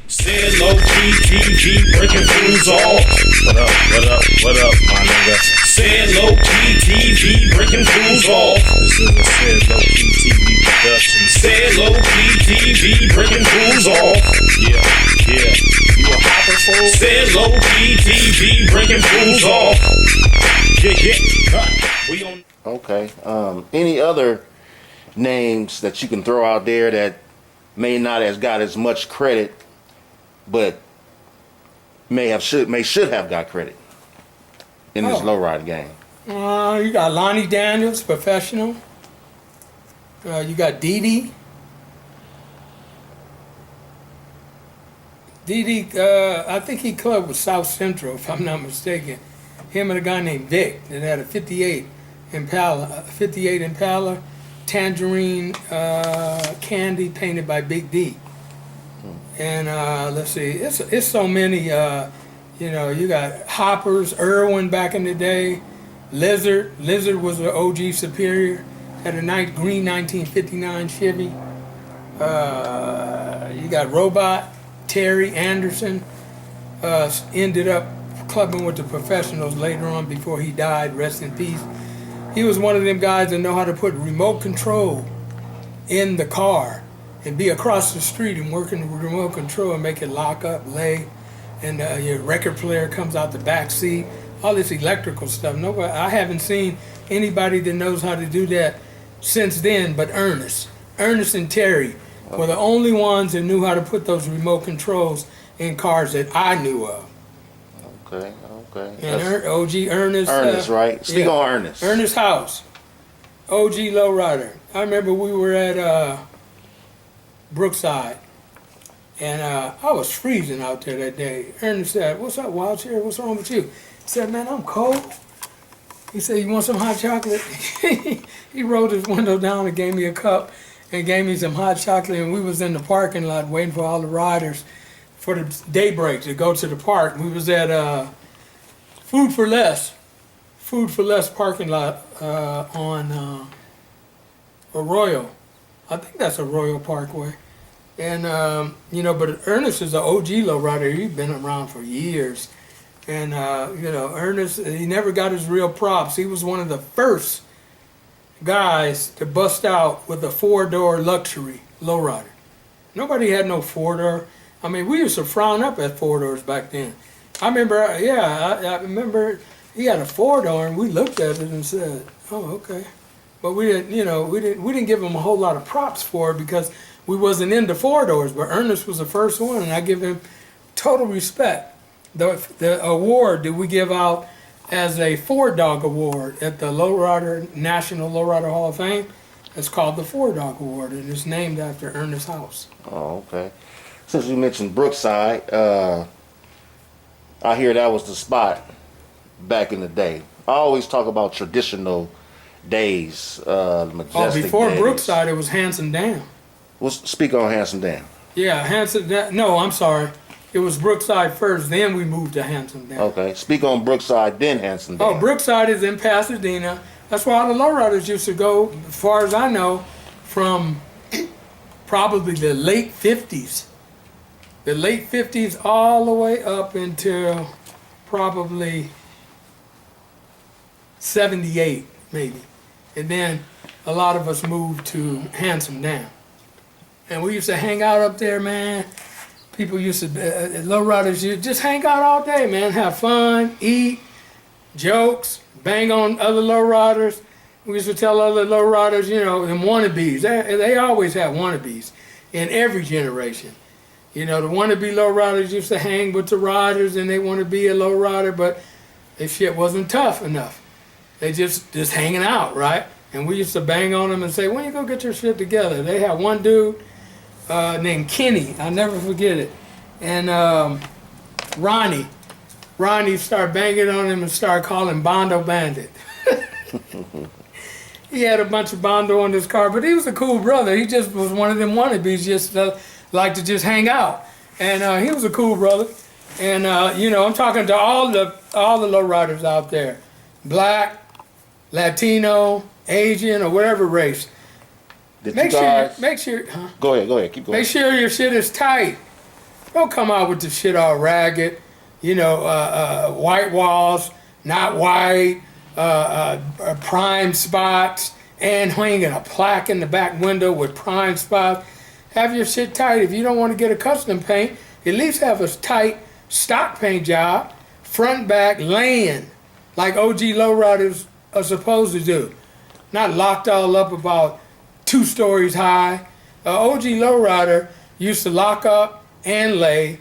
SED LOWKEY TV breaking fools off. What up, my nigga? SED LOWKEY TV breaking fools off. This is a SED LOWKEY TV production. SED LOWKEY TV breaking fools off. Yeah. You a hopper fool? SED LOWKEY TV breaking fools off. Yeah. We on. Okay. Any other names that you can throw out there that may not have got as much credit, but should have got credit in this lowrider game? You got Lonnie Daniels, professional. You got Didi. I think he clubbed with South Central, if I'm not mistaken. Him and a guy named Vic that had a 58 Impala, tangerine candy painted by Big D. And let's see, it's so many. You got Hoppers, Irwin back in the day, Lizard was an OG Superior, had a green 1959 Chevy. You got Robot, Terry Anderson, ended up clubbing with the professionals later on before he died, rest in peace. He was one of them guys that know how to put remote control in the car and be across the street and working the remote control and make it lock up, lay, and your record player comes out the back seat, all this electrical stuff. Nobody, I haven't seen anybody that knows how to do that since then but Ernest. Ernest and Terry were the only ones that knew how to put those remote controls in cars that I knew of. Okay. And OG Ernest. Ernest, right? Speak on Ernest. Ernest House, OG lowrider. I remember we were at Brookside, and I was freezing out there that day. Ernest said, "What's up, Wild Cherry? What's wrong with you?" He said, "Man, I'm cold." He said, "You want some hot chocolate?" He rolled his window down and gave me a cup and gave me some hot chocolate, and we was in the parking lot waiting for all the riders for the daybreak to go to the park. We was at Food for Less parking lot on Arroyo. I think that's Arroyo Parkway. And, but Ernest is an OG lowrider. He's been around for years. And, Ernest, he never got his real props. He was one of the first guys to bust out with a four-door luxury lowrider. Nobody had no four-door. I mean, we used to frown up at four doors back then. I remember, I remember he had a four-door, and we looked at it and said, "Oh, okay." But we didn't, we didn't give him a whole lot of props for it because we wasn't into four doors. But Ernest was the first one, and I give him total respect. The award that we give out as a Four Dog Award at the LowRider National LowRider Hall of Fame, it's called the Four Dog Award, and it's named after Ernest House. Oh, okay. Since you mentioned Brookside, I hear that was the spot back in the day. I always talk about traditional days, majestic before days. Brookside, it was Hanson Dam. Well, speak on Hanson Dam. Yeah, Hanson Dam. No, I'm sorry. It was Brookside first, then we moved to Hanson Dam. Okay, speak on Brookside, then Hanson Dam. Oh, Brookside is in Pasadena. That's where all the lowriders used to go, as far as I know, from probably the late 50s. The late 50s all the way up until probably 78, maybe. And then a lot of us moved to Handsome Dam. And we used to hang out up there, man. People used to, lowriders, you just hang out all day, man. Have fun, eat, jokes, bang on other lowriders. We used to tell other lowriders, them wannabes. They always had wannabes in every generation. The wannabe lowriders used to hang with the riders and they want to be a lowrider, but their shit wasn't tough enough. They just hanging out, right? And we used to bang on them and say, "When you go get your shit together?" They had one dude named Kenny, I'll never forget it, and Ronnie started banging on him and started calling Bondo Bandit. He had a bunch of Bondo in his car, but he was a cool brother. He just was one of them wannabes, just like to just hang out. And he was a cool brother. And I'm talking to all the lowriders out there, black, Latino, Asian, or whatever race. Did make you guys... Make sure, huh? Go ahead, keep going. Make sure your shit is tight. Don't come out with the shit all ragged. You know, white walls, not white, prime spots, and hanging a plaque in the back window with prime spots. Have your shit tight. If you don't want to get a custom paint, at least have a tight stock paint job, front and back, laying, like OG lowriders are supposed to do. Not locked all up about 2 stories high. OG lowrider used to lock up and lay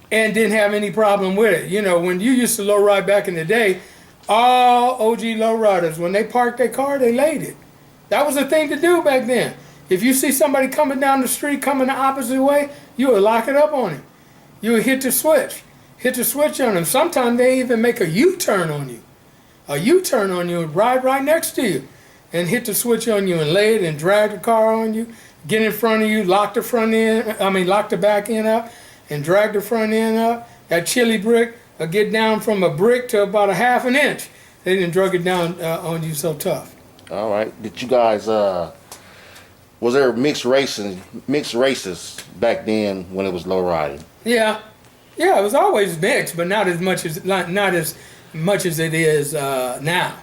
and didn't have any problem with it. You know, when you used to lowride back in the day, all OG lowriders, when they parked their car, they laid it. That was the thing to do back then. If you see somebody coming down the street, coming the opposite way, you would lock it up on him. You would hit the switch on him. Sometimes they even make a U-turn on you. A U-turn on you and ride right next to you and hit the switch on you and lay it and drag the car on you, get in front of you, lock the back end up and drag the front end up. That chili brick will get down from a brick to about a ½ an inch. They didn't drug it down on you so tough. All right. Did you guys, was there mixed races back then when it was low riding? Yeah, it was always mixed, but not as much as it is now.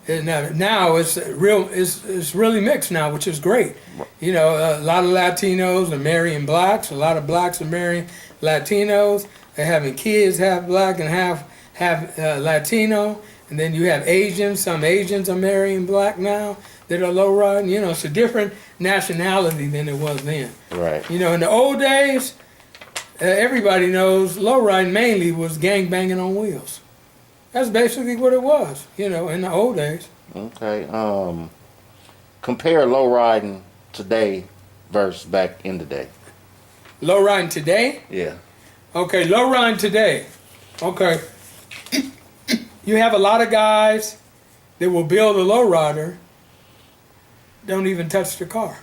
Now it's really mixed now, which is great. You know, a lot of Latinos are marrying blacks. A lot of blacks are marrying Latinos. They're having kids half black and half Latino. And then you have Asians. Some Asians are marrying black now that are low riding. You know, it's a different nationality than it was then. Right. You know, in the old days, everybody knows low riding mainly was gang banging on wheels. That's basically what it was, you know, in the old days. Okay. Compare low riding today versus back in the day. Low riding today? Yeah. Okay, low riding today. Okay. You have a lot of guys that will build a low rider, don't even touch the car.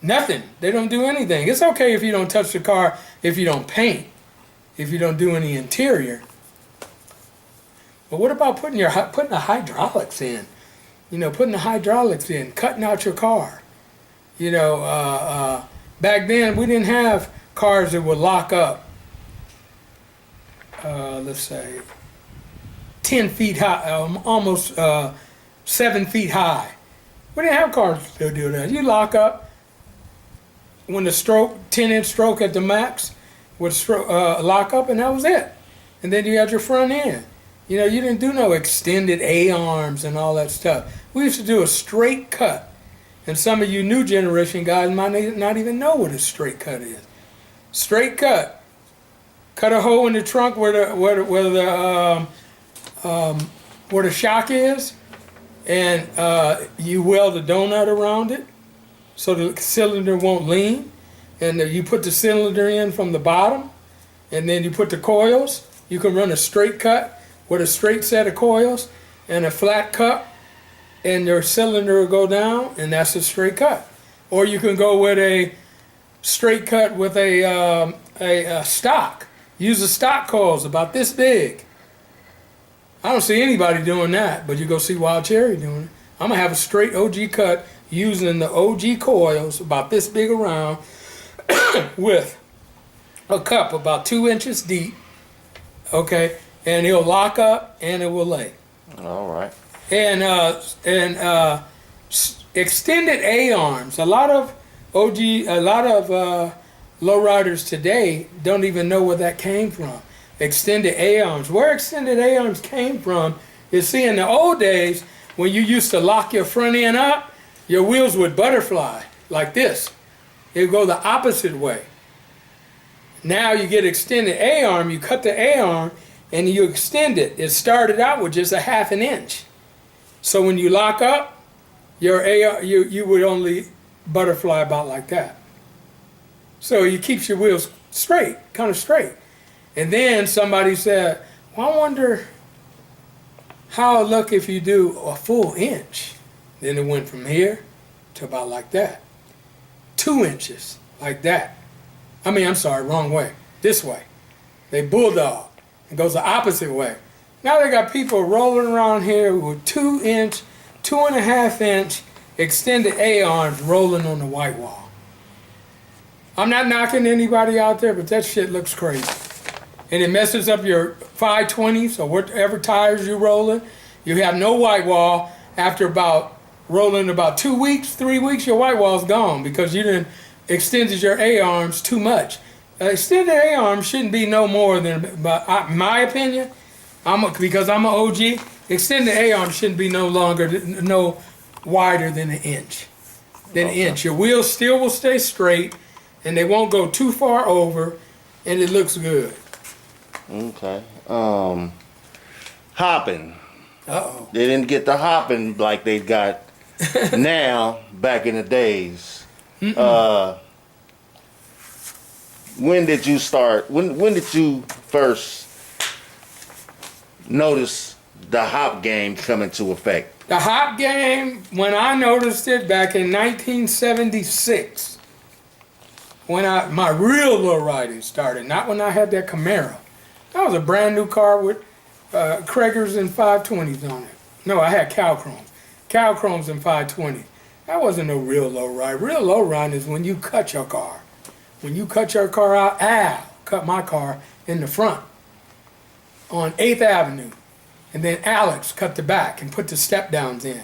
Nothing. They don't do anything. It's okay if you don't touch the car, if you don't paint, if you don't do any interior. But what about putting the hydraulics in? You know, putting the hydraulics in, cutting out your car. You know, back then we didn't have cars that would lock up, let's say, 10 feet high, almost 7 feet high. We didn't have cars that do that. You lock up when the stroke, 10-inch stroke at the max, would lock up, and that was it. And then you had your front end. You know, you didn't do no extended A-arms and all that stuff. We used to do a straight cut. And some of you new generation guys might not even know what a straight cut is. Straight cut. Cut a hole in the trunk where the shock is, and you weld a donut around it so the cylinder won't lean. And you put the cylinder in from the bottom, and then you put the coils. You can run a straight cut with a straight set of coils and a flat cup, and your cylinder will go down, and that's a straight cut. Or you can go with a straight cut with a stock. Use the stock coils about this big. I don't see anybody doing that, but you go see Wild Cherry doing it. I'm gonna have a straight OG cut using the OG coils about this big around with a cup about 2 inches deep, okay, and it'll lock up and it will lay. All right. And extended A-arms. A lot of lowriders today don't even know where that came from. Extended A-arms. Where extended A-arms came from is, see, in the old days when you used to lock your front end up, your wheels would butterfly like this. It would go the opposite way. Now you get extended A-arm, you cut the A-arm and you extend it. It started out with just a ½ an inch. So when you lock up, your you would only butterfly about like that. So it keeps your wheels straight, kind of straight. And then somebody said, well, I wonder how it look if you do a full inch. Then it went from here to about like that. 2 inches, like that. I'm sorry, wrong way. This way. They bulldog. It goes the opposite way. Now they got people rolling around here with 2 inch, 2.5 inch extended A-arms rolling on the white wall. I'm not knocking anybody out there, but that shit looks crazy. And it messes up your 520s or whatever tires you're rolling. You have no white wall. After about rolling about 2 weeks, 3 weeks, your white wall's gone because you didn't extended your A-arms too much. Extended A-arms shouldn't be no more than, my opinion, because I'm an OG, extended A-arms shouldn't be no wider than an inch. Your wheels still will stay straight, and they won't go too far over, and it looks good. Okay. Hopping. Uh-oh. They didn't get the hopping like they got now back in the days. When did you start? When did you first notice the hop game come into effect? The hop game, when I noticed it back in 1976, when my real low riding started, not when I had that Camaro. That was a brand new car with Kragers and 520s on it. No, I had Calchromes and 520. That wasn't no real low ride. Real low ride is when you cut your car. When you cut your car out, Al cut my car in the front on 8th Avenue. And then Alex cut the back and put the step downs in.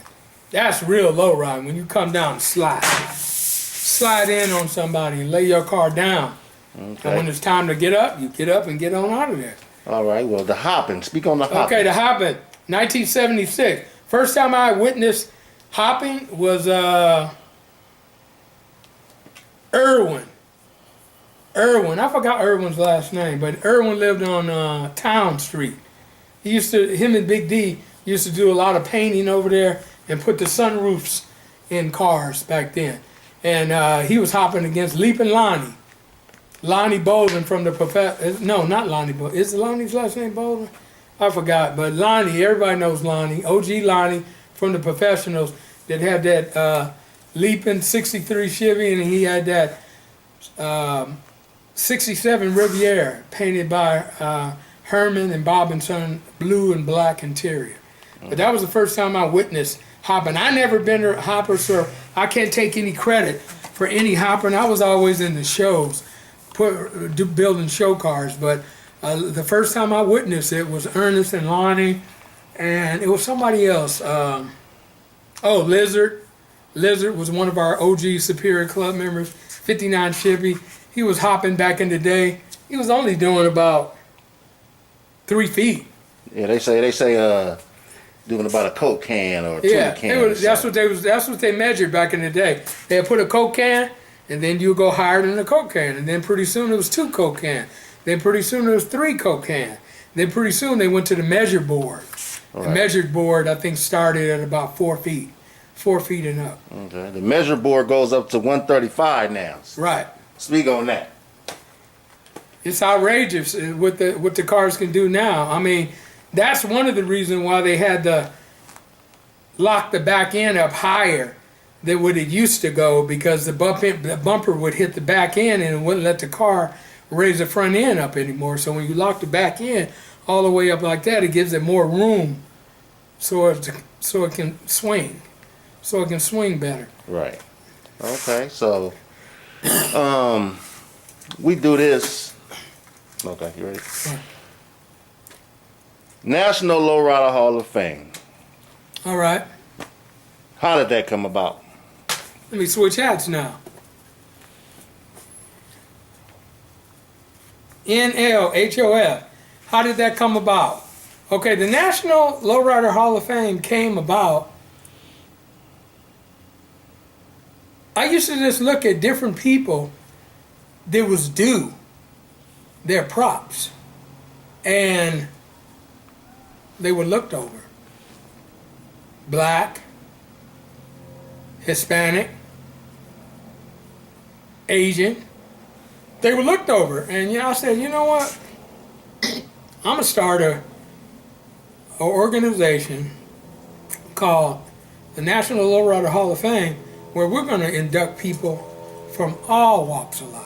That's real low ride when you come down and slide. Slide in on somebody and lay your car down. Okay. And when it's time to get up, you get up and get on out of there. All right, well, the hopping. Speak on the hopping. Okay, the hopping. 1976. First time I witnessed hopping was Irwin. I forgot Irwin's last name, but Irwin lived on Town Street. Him and Big D used to do a lot of painting over there and put the sunroofs in cars back then. And he was hopping against Leaping Lonnie. Lonnie Bolden from the no, not Lonnie Bolden. Is Lonnie's last name Bolden? I forgot, but Lonnie, everybody knows Lonnie. OG Lonnie from the Professionals that had that Leaping 63 Chevy, and he had that 67 Riviera painted by Herman and Bob and Son, blue and black interior. But that was the first time I witnessed hopping. I never been a hopper, so I can't take any credit for any hopping. I was always in the shows, building show cars. But the first time I witnessed it was Ernest and Lonnie, and it was somebody else. Lizard. Lizard was one of our OG Superior Club members, 59 Chevy. He was hopping back in the day. He was only doing about 3 feet. Yeah, they say doing about a Coke can or tuna can. That's what they measured back in the day. They would put a Coke can, and then you go higher than a Coke can, and then pretty soon it was 2 Coke cans. Then pretty soon it was 3 Coke cans. Then pretty soon they went to the measure board. Right. The measured board I think started at about 4 feet, 4 feet and up. Okay. The measure board goes up to 135 now. Right. Speak on that. It's outrageous what the cars can do now. I mean, that's one of the reasons why they had to lock the back end up higher than what it used to go, because the bumper would hit the back end and it wouldn't let the car raise the front end up anymore. So when you lock the back end all the way up like that, it gives it more room so it can swing. So it can swing better. Right. Okay, so we do this. Okay, you ready? Yeah. National LowRider Hall of Fame. All right. How did that come about? Let me switch hats now. NLHOF. How did that come about? Okay, the National LowRider Hall of Fame came about. I used to just look at different people that was due their props, and they were looked over. Black, Hispanic, Asian, they were looked over. And I said, you know what? I'm gonna start an organization called the National LowRider Hall of Fame, where we're gonna induct people from all walks of life.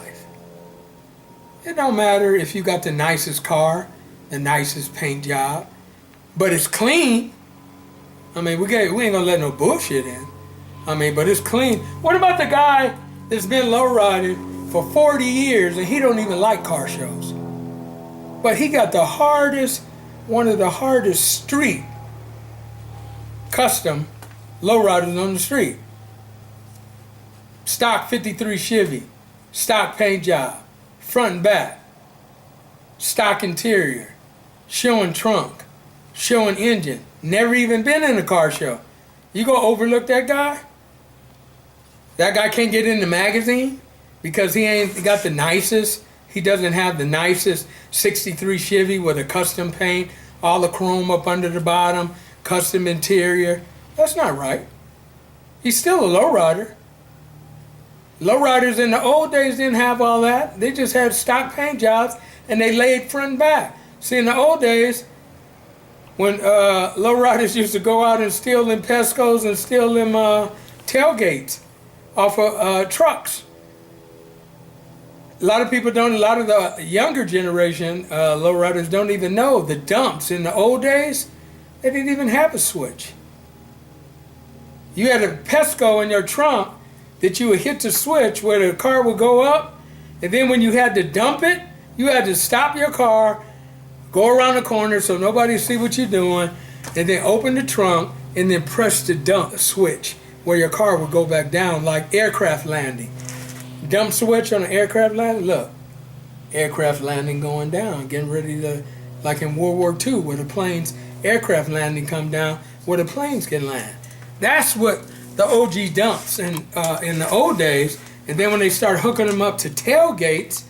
It don't matter if you got the nicest car, the nicest paint job, but it's clean. I mean, we ain't gonna let no bullshit in. I mean, but it's clean. What about the guy that's been low-riding for 40 years, and he don't even like car shows. But he got one of the hardest street custom lowriders on the street. Stock 53 Chevy, stock paint job, front and back, stock interior, showing trunk, showing engine. Never even been in a car show. You go overlook that guy? That guy can't get in the magazine because he ain't got the nicest. He doesn't have the nicest 63 Chevy with a custom paint, all the chrome up under the bottom, custom interior. That's not right. He's still a lowrider. Lowriders in the old days didn't have all that. They just had stock paint jobs and they laid front and back. See, in the old days, when lowriders used to go out and steal them Pescos and steal them tailgates off of trucks. A lot of the younger generation lowriders don't even know the dumps. In the old days, they didn't even have a switch. You had a Pesco in your trunk that you would hit the switch where the car would go up, and then when you had to dump it, you had to stop your car, go around the corner so nobody see what you're doing, and then open the trunk and then press the dump switch where your car would go back down like aircraft landing. Dump switch on an aircraft landing, look, aircraft landing going down, getting ready to, like in World War II where the planes, aircraft landing come down where the planes can land. That's what the OG dumps in the old days. And then when they start hooking them up to tailgates,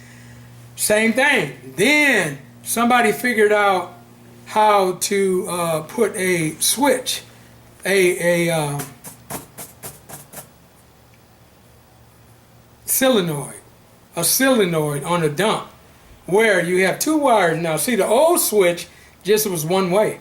same thing. Then somebody figured out how to put a switch, a solenoid on a dump where you have two wires. Now see, the old switch just was one way.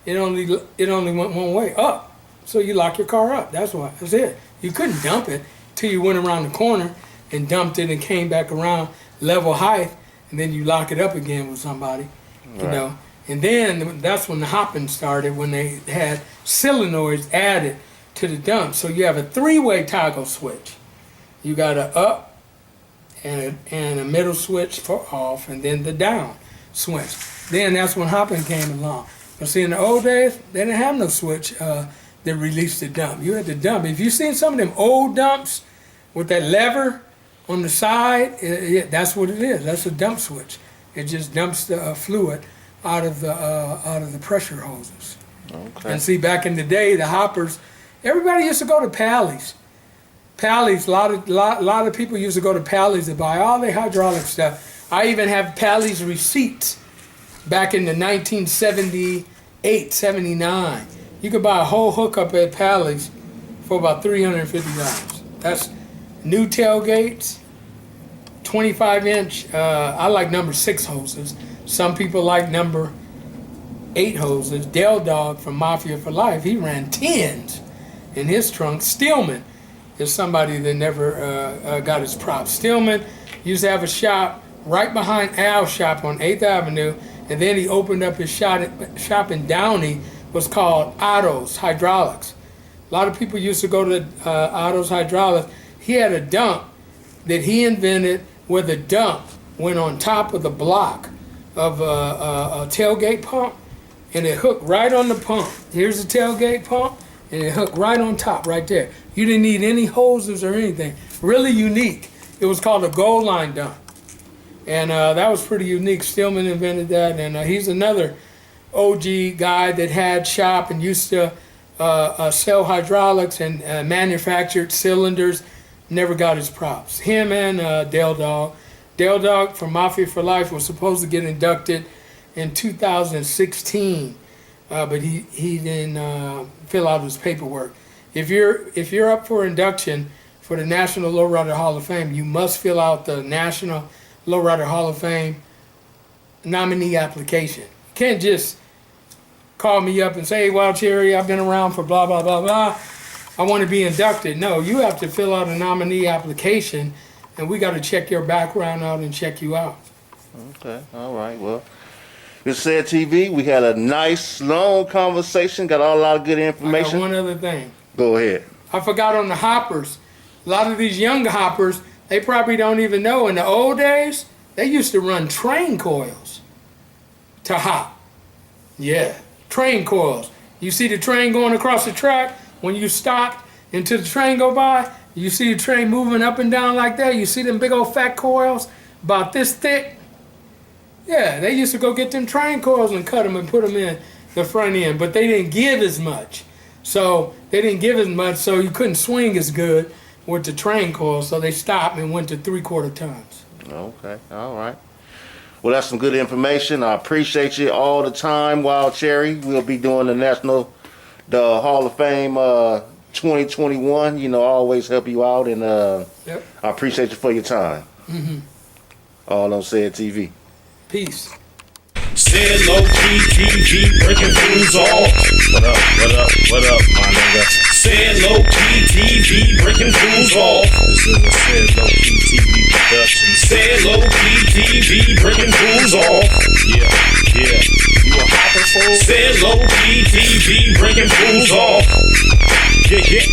It only went one way, up. So you lock your car up. That's it. You couldn't dump it till you went around the corner and dumped it and came back around level height, and then you lock it up again with somebody, you know. And then that's when the hopping started, when they had solenoids added to the dump. So you have a three-way toggle switch. You got a up and a middle switch for off, and then the down switch. Then that's when hopping came along. But see, in the old days, they didn't have no switch that released the dump. You had to dump. If you've seen some of them old dumps with that lever on the side, that's what it is. That's a dump switch. It just dumps the fluid out of the pressure hoses. Okay. And see, back in the day, the hoppers, everybody used to go to Pally's. Pally's, a lot of people used to go to Pally's to buy all their hydraulic stuff. I even have Pally's receipts back in the 1978, 79. You could buy a whole hookup at Pally's for about $350. That's new tailgates, 25-inch. I like number 6 hoses. Some people like number 8 hoses. Del Dog from Mafia for Life, he ran 10s in his trunk. Stillman is somebody that never got his props. Stillman used to have a shop right behind Al's shop on 8th Avenue, and then he opened up his shop in Downey, was called Otto's Hydraulics. A lot of people used to go to Otto's Hydraulics. He had a dump that he invented where the dump went on top of the block of a tailgate pump, and it hooked right on the pump. Here's the tailgate pump, and it hooked right on top right there. You didn't need any hoses or anything. Really unique. It was called a gold line dump. And that was pretty unique. Stillman invented that, and he's another OG guy that had shop and used to sell hydraulics and manufactured cylinders. Never got his props. Him and Del Dog. Del Dog from Mafia for Life was supposed to get inducted in 2016, but he didn't fill out his paperwork. If you're up for induction for the National LowRider Hall of Fame, you must fill out the National LowRider Hall of Fame nominee application. You can't just call me up and say, "Hey, Wild Cherry, I've been around for blah, blah, blah, blah. I want to be inducted." No, you have to fill out a nominee application, and we got to check your background out and check you out. Okay, all right. Well, it's SED TV. We had a nice, long conversation. Got a lot of good information. I got one other thing. Go ahead. I forgot on the hoppers. A lot of these young hoppers, they probably don't even know. In the old days, they used to run train coils to hop. Yeah, train coils. You see the train going across the track, when you stop until the train go by, you see the train moving up and down like that, you see them big old fat coils about this thick. Yeah, they used to go get them train coils and cut them and put them in the front end, but they didn't give as much. So you couldn't swing as good with the train coils, so they stopped and went to 3/4 tons. Okay, all right. Well, that's some good information. I appreciate you all the time, Wild Cherry. We'll be doing the Hall of Fame 2021. You know, I always help you out, and Yep. I appreciate you for your time. All on SED TV. Peace. Said LOWKEY TV, breaking fools off. What up, my nigga? Said LOWKEY TV, breaking fools off. This is a Said LOWKEY TV production. Said LOWKEY TV, breaking fools off. Yeah. You a hopper fool? Said LOWKEY TV, breaking fools off. Yeah.